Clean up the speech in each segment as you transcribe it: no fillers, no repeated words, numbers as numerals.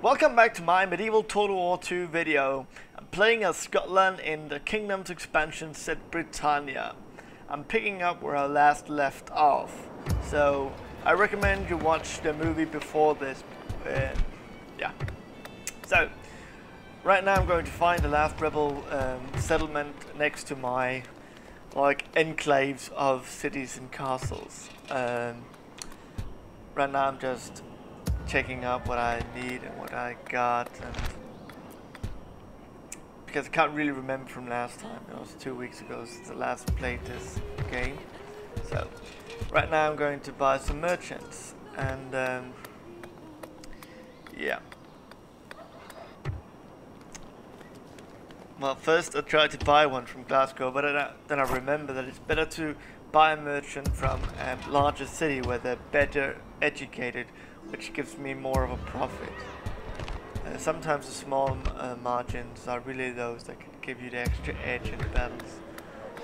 Welcome back to my medieval Total War 2 video. I'm playing as Scotland in the Kingdom's expansion set Britannia. I'm picking up where I last left off. So I recommend you watch the movie before this. So right now I'm going to find the last rebel settlement next to my enclaves of cities and castles. Right now I'm just checking up what I need and what I got, and because I can't really remember from last time. It was 2 weeks ago since I last played this game. So right now I'm going to buy some merchants, and yeah. Well, first I tried to buy one from Glasgow, but then I remember that it's better to buy a merchant from a larger city where they're better educated, which gives me more of a profit. Sometimes the small margins are really those that can give you the extra edge in the battles.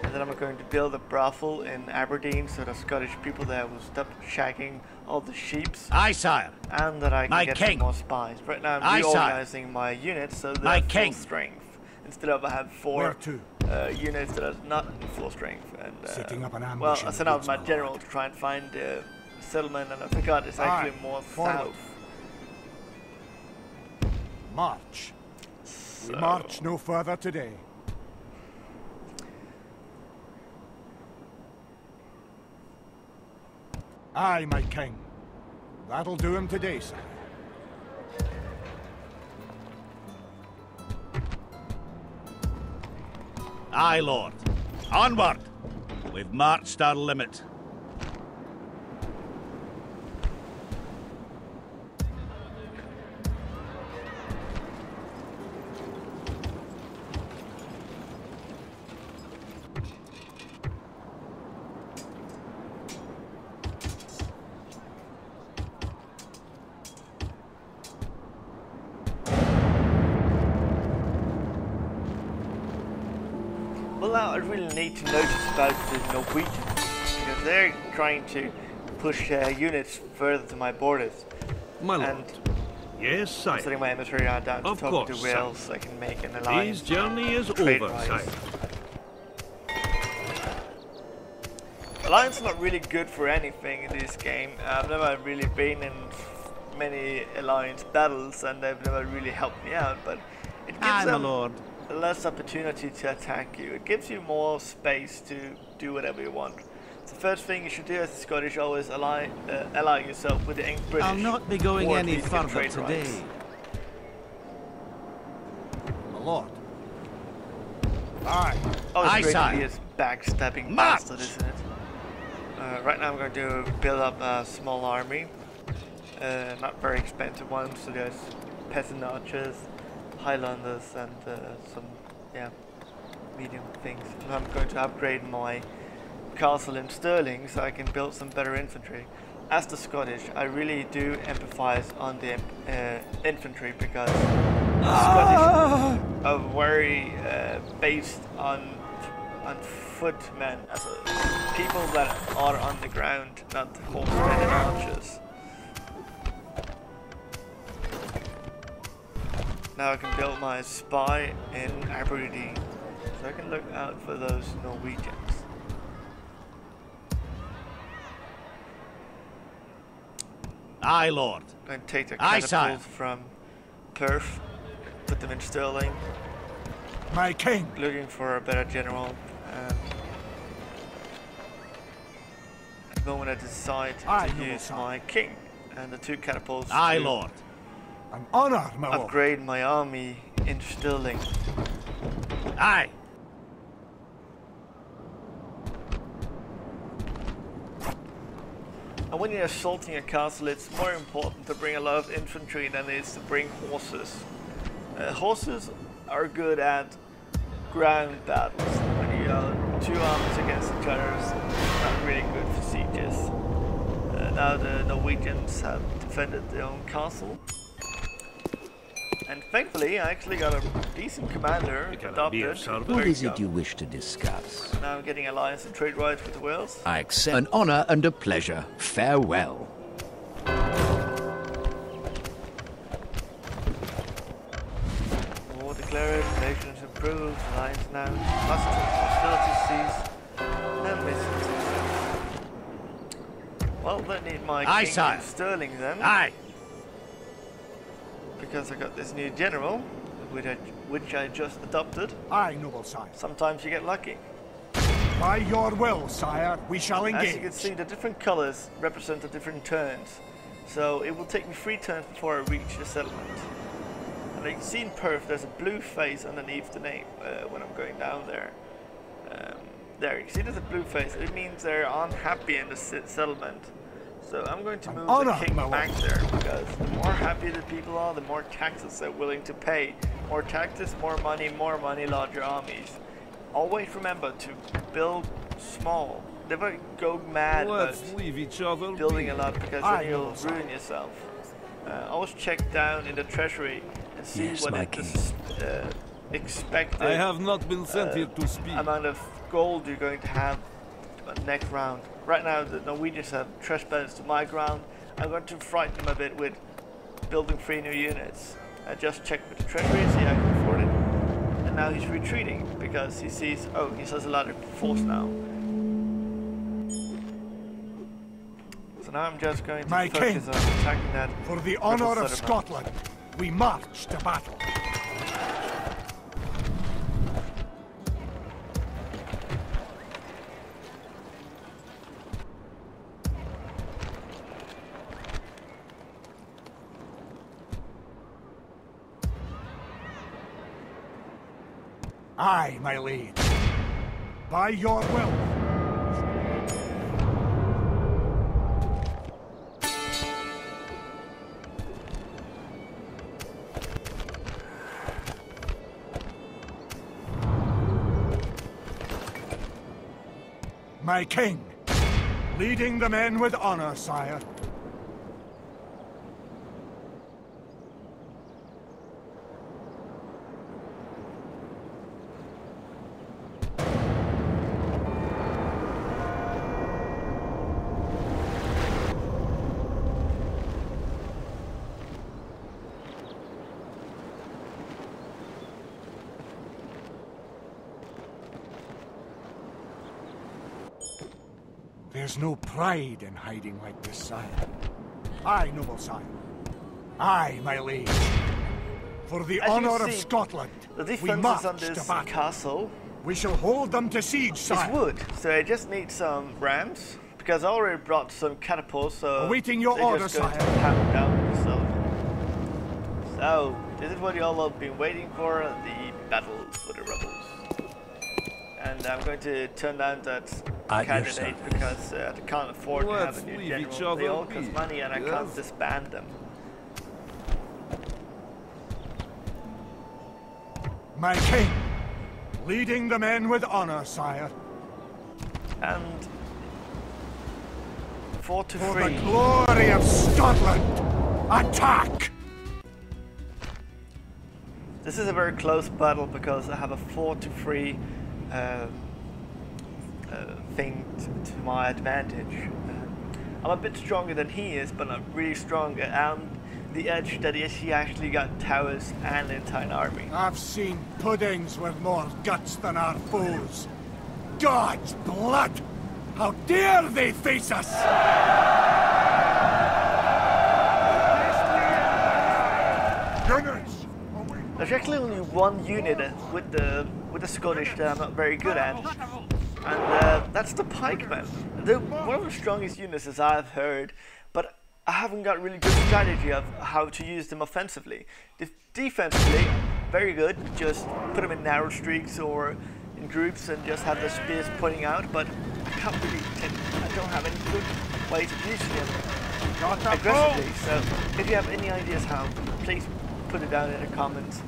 And then I'm going to build a brothel in Aberdeen so the Scottish people there will stop shagging all the sheeps. Aye, sire. And that I can get some more spies. Right now I'm reorganizing my units so they're full strength. Instead of I have 4 units that are not in full strength. And setting up an ambush. well, I sent out my general to try and find a settlement, and I forgot it's actually more south. March. We march no further today. Aye, my king. That'll do him today, sir. Aye, Lord. Onward! We've marched our limit. Well, now I really need to notice about the Norwegians, because they're trying to push units further to my borders. My lord. Yes, sire. I'm setting my emissary down to talk to Wales so I can make an alliance. His journey is over, sire. Alliance is not really good for anything in this game. I've never really been in many alliance battles, and they've never really helped me out, but it gives them less opportunity to attack you. It gives you more space to do whatever you want. The first thing you should do as a Scottish, always ally yourself with the British. I'll not be going any further today. My lord. Aye. Oh, it's great to be a backstabbing bastard, isn't it? Right now I'm going to build up a small army. Not very expensive ones, so there's peasant archers, highlanders, and some medium things. And I'm going to upgrade my castle in Stirling so I can build some better infantry. As the Scottish, I really do empathize on the infantry, because the Scottish are very based on footmen, as people that are on the ground, not horsemen and archers. Now I can build my spy in Aberdeen, so I can look out for those Norwegians. Aye, Lord. I'm going to take the catapults from Perth, put them in Stirling. My king. Looking for a better general. At the moment I decide to use my king and the 2 catapults. Aye, Lord. An honor, my lord. Upgrade my army in Stirling. Aye. And when you're assaulting a castle, it's more important to bring a lot of infantry than it is to bring horses. Horses are good at ground battles. When you are 2 armies against each other, it's not really good for sieges. Now the Norwegians have defended their own castle. And thankfully, I actually got a decent commander adopted. What is it you wish to discuss? Now I'm getting alliance and trade rights with Wales. I accept. An honor and a pleasure. Farewell. approved. Alliance now. Hostility cease. And missions. Well, don't need my Aye, king sire. in Sterling then. Aye. Because I got this new general, which I just adopted. Aye, noble sire. Sometimes you get lucky. By your will, sire, we shall engage. As you can see, the different colors represent the different turns. So it will take me 3 turns before I reach the settlement. And you can see in Perth, there's a blue face underneath the name when I'm going down there. There, you can see there's a blue face. It means they're unhappy in the settlement. So I'm going to move the king back there, because the more happy the people are, the more taxes they're willing to pay. More taxes, more money, larger armies. Always remember to build small. Never go mad about leave each other building a lot, because then you'll ruin yourself. Always check down in the treasury and see what is expected. I have not been sent here to speak. Amount of gold you're going to have next round. Right now the Norwegians have trespassed to my ground. I'm going to frighten them a bit with building 3 new units. I just checked with the treasury, see I can afford it. And now he's retreating because he sees, oh, he has a lot of force now. So now I'm just going to focus on attacking that. For the honor of Scotland, we march to battle. Aye, my liege. By your will. My king, leading the men with honor, sire. There's no pride in hiding like this, sire. Aye, noble sire. Aye, my liege. For the honor of Scotland, the we march on this to battle. castle. We shall hold them to siege, sire. It's wood, so I just need some rams, because I already brought some catapults, so awaiting your order, sire. sire. Pound down the settlement. So, this is what you all have been waiting for, the battle for the rebels. And I'm going to turn down that candidate because I can't afford to have a new general. They all cost money and I can't disband them. My king, leading the men with honor, sire. And 4 to 3. For the glory of Scotland, attack! This is a very close battle because I have a 4 to 3 thing to my advantage. I'm a bit stronger than he is, but not really strong. And the edge that is, he actually got towers and an entire army. I've seen puddings with more guts than our foes. God's blood! How dare they face us! Gunners! There's actually only one unit with the Scottish that I'm not very good at, and that's the pikemen. They're one of the strongest units as I've heard, but I haven't got really good strategy of how to use them offensively. Defensively, very good. Just put them in narrow streaks or in groups and just have the spears pointing out. But I don't have any good ways of using them aggressively. So if you have any ideas how, please put it down in the comments.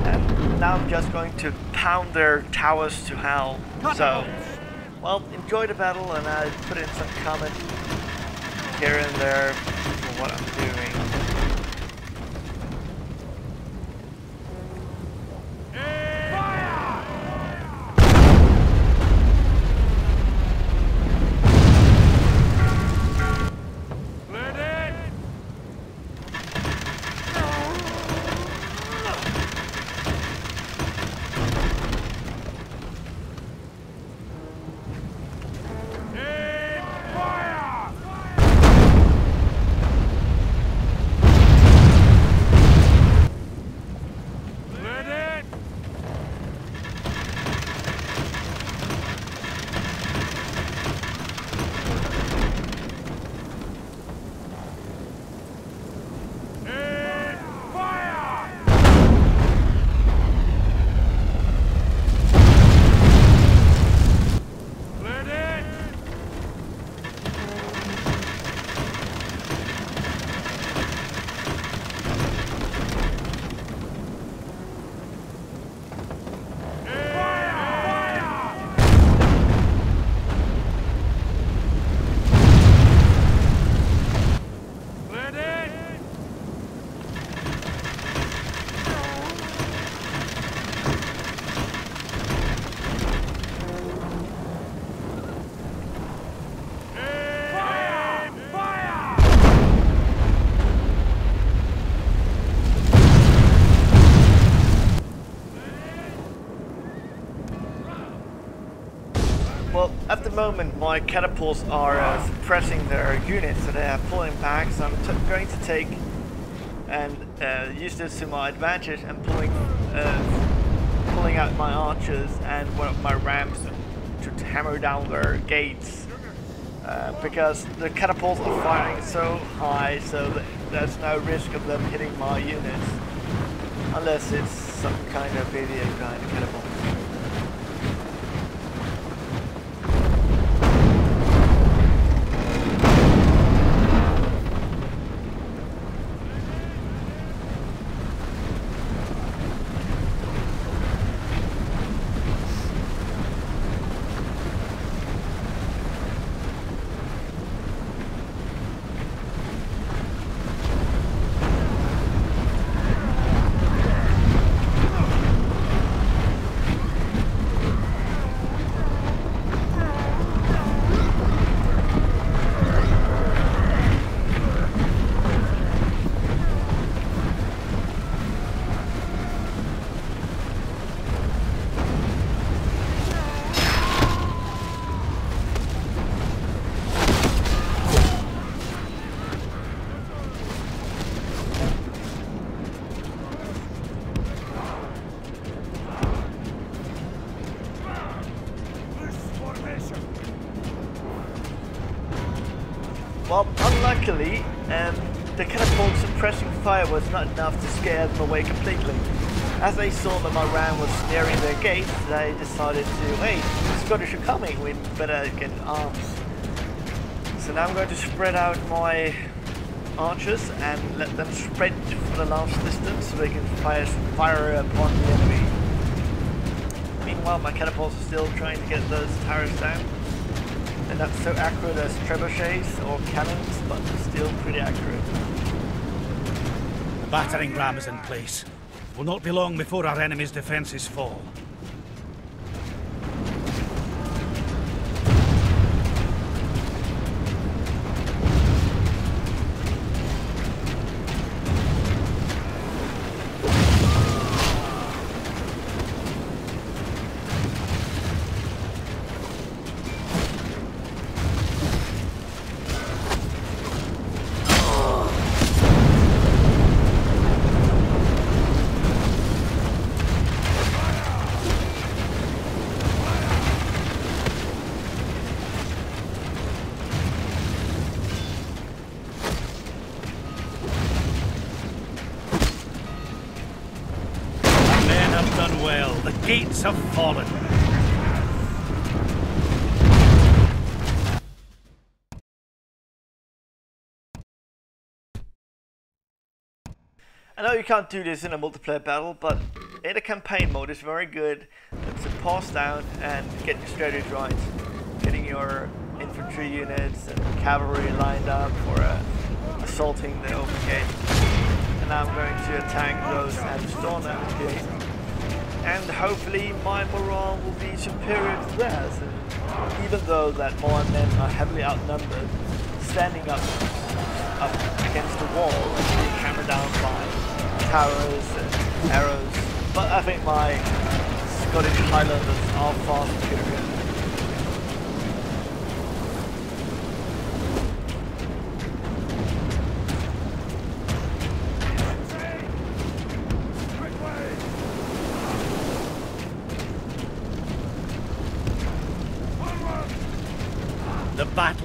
And now I'm just going to pound their towers to hell. So, well, enjoy the battle, and I'll put in some comments here and there for what I'm doing. At the moment, my catapults are suppressing their units, so they are pulling back. So I'm going to take and use this to my advantage and pulling out my archers and one of my rams to hammer down their gates. Because the catapults are firing so high, so that there's no risk of them hitting my units, unless it's some kind of idiot behind the catapult. Well, unluckily, the catapult suppressing fire was not enough to scare them away completely. As they saw that my ram was nearing their gates, they decided to, hey, the Scottish are coming, we better get arms. So now I'm going to spread out my archers and let them spread for the last distance so they can fire upon the enemy. Meanwhile, my catapults are still trying to get those towers down. They're not so accurate as trebuchets or cannons, but they're still pretty accurate. The battering ram is in place. It will not be long before our enemy's defences fall. Well, the gates have fallen. I know you can't do this in a multiplayer battle, but in a campaign mode it's very good to pause down and get your strategy right. Getting your infantry units and cavalry lined up for assaulting the open gate. And now I'm going to attack those and storm that gate. And hopefully my morale will be superior to theirs. And even though that my men are heavily outnumbered, standing up against the wall and being hammered down by towers and arrows. But I think my Scottish highlanders are far superior.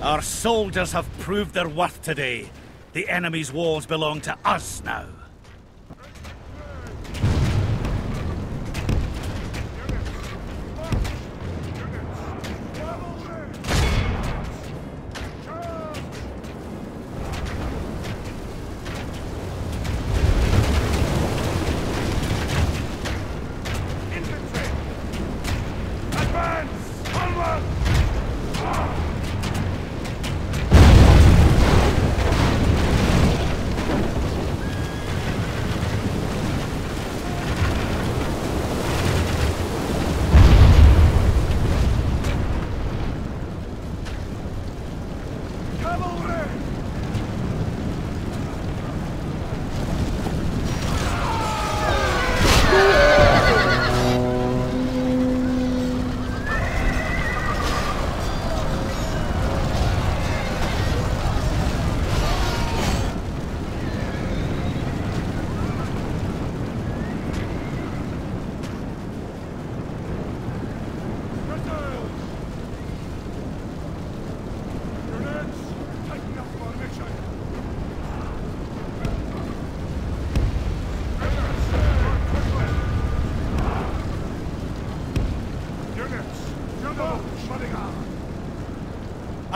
Our soldiers have proved their worth today. The enemy's walls belong to us now.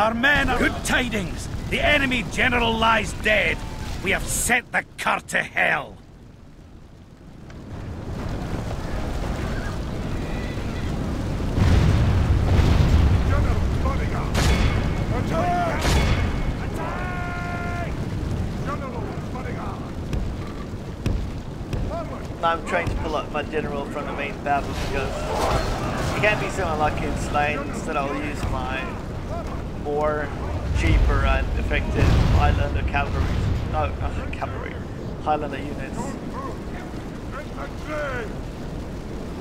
Our men are... Good tidings! The enemy general lies dead. We have sent the cur to hell. Now I'm trying to pull up my general from the main battle because it can't be so unlucky in slain. Instead I'll use my more cheaper and effective highlander cavalry. No, not cavalry. Highlander units.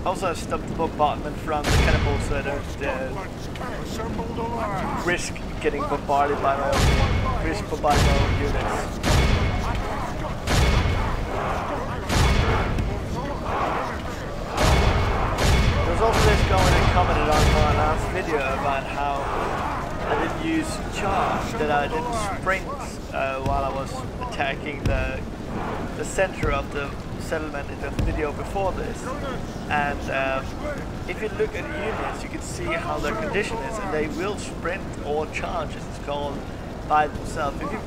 Also I've stopped the bombardment from the cannibals so I don't risk getting bombarded by my own units. There's also this going and commented on my last video about how I didn't use charge, that I didn't sprint while I was attacking the center of the settlement in the video before this. And if you look at the units, you can see how their condition is, and they will sprint or charge, as it's called, by themselves. If you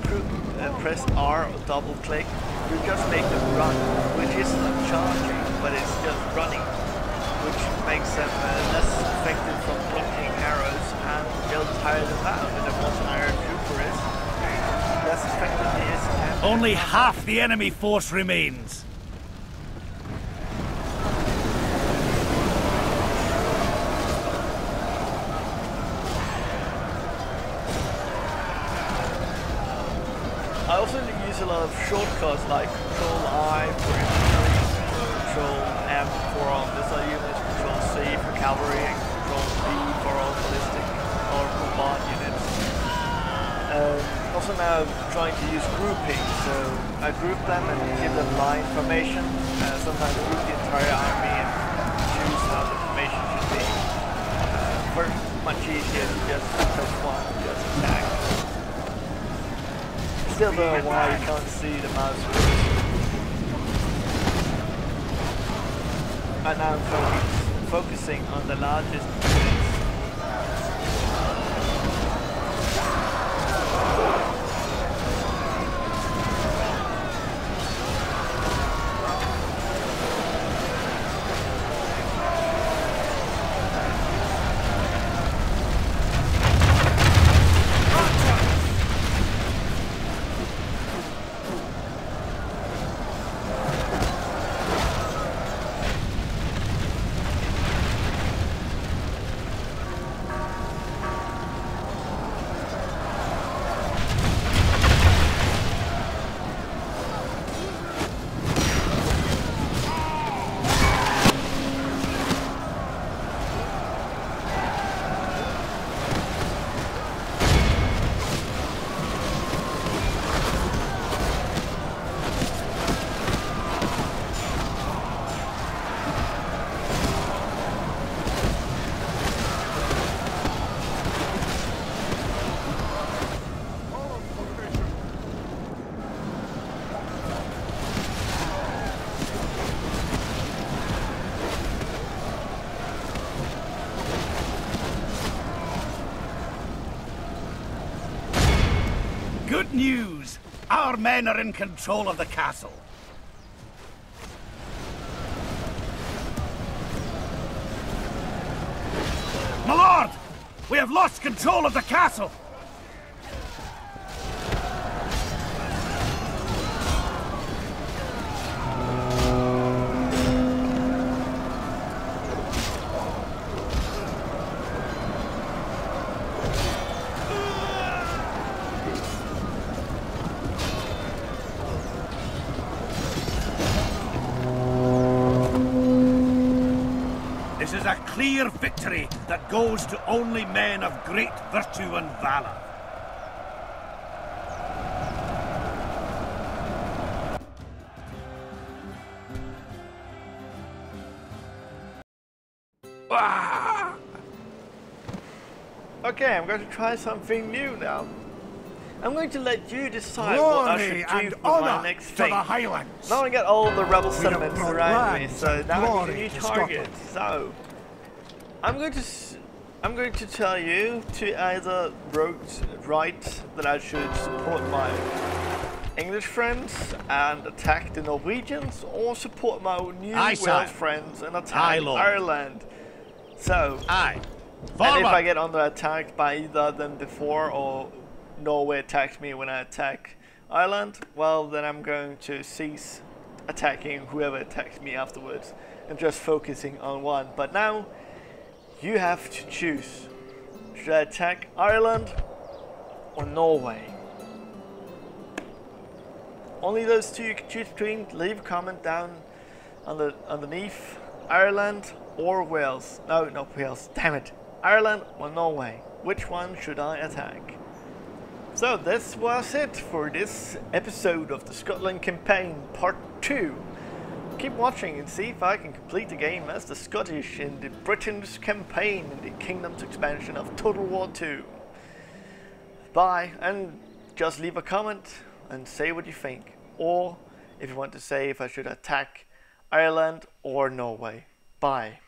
press R or double click, you just make them run, which isn't charging, but it's just running, which makes them less effective from blocking arrows, and they'll tire them out. And if once an iron trooper is, less effective he is. Only half the enemy force remains. I also use a lot of shortcuts like Control I for infantry, Control M for all missile units, Control C for cavalry, and Control B for all ballistic or bombard units. Also now trying to use grouping, so I group them and give them line formation. Sometimes group the entire army and choose how the formation should be. First, much easier to just press one and just attack. Still don't know why you can't see the mouse wheels. Right now I'm focusing on the largest units. Good news! Our men are in control of the castle. My lord! We have lost control of the castle! This is a clear victory that goes to only men of great virtue and valor. Okay, I'm going to try something new now. I'm going to let you decide what I should do with my next thing. To the Highlands. Now I got all the rebel settlements brought around me, lands so and now I need a glory new to target. Scotland. So, I'm going to I'm going to tell you to either write that I should support my English friends and attack the Norwegians, or support my new Aye, Welsh sir. friends and attack Aye, Lord. Ireland. So, Aye. and Forward! if I get under attack by either them before, or Norway attacks me when I attack Ireland, well then I'm going to cease attacking whoever attacks me afterwards and just focusing on one. But now you have to choose. Should I attack Ireland or Norway? Only those two you can choose between. Leave a comment down underneath. Ireland or Wales. No, not Wales. Damn it. Ireland or Norway. Which one should I attack? So this was it for this episode of the Scotland campaign part 2. Keep watching and see if I can complete the game as the Scottish in the Britain's campaign in the Kingdom's expansion of Total War 2. Bye, and just leave a comment and say what you think. Or if you want to say if I should attack Ireland or Norway. Bye.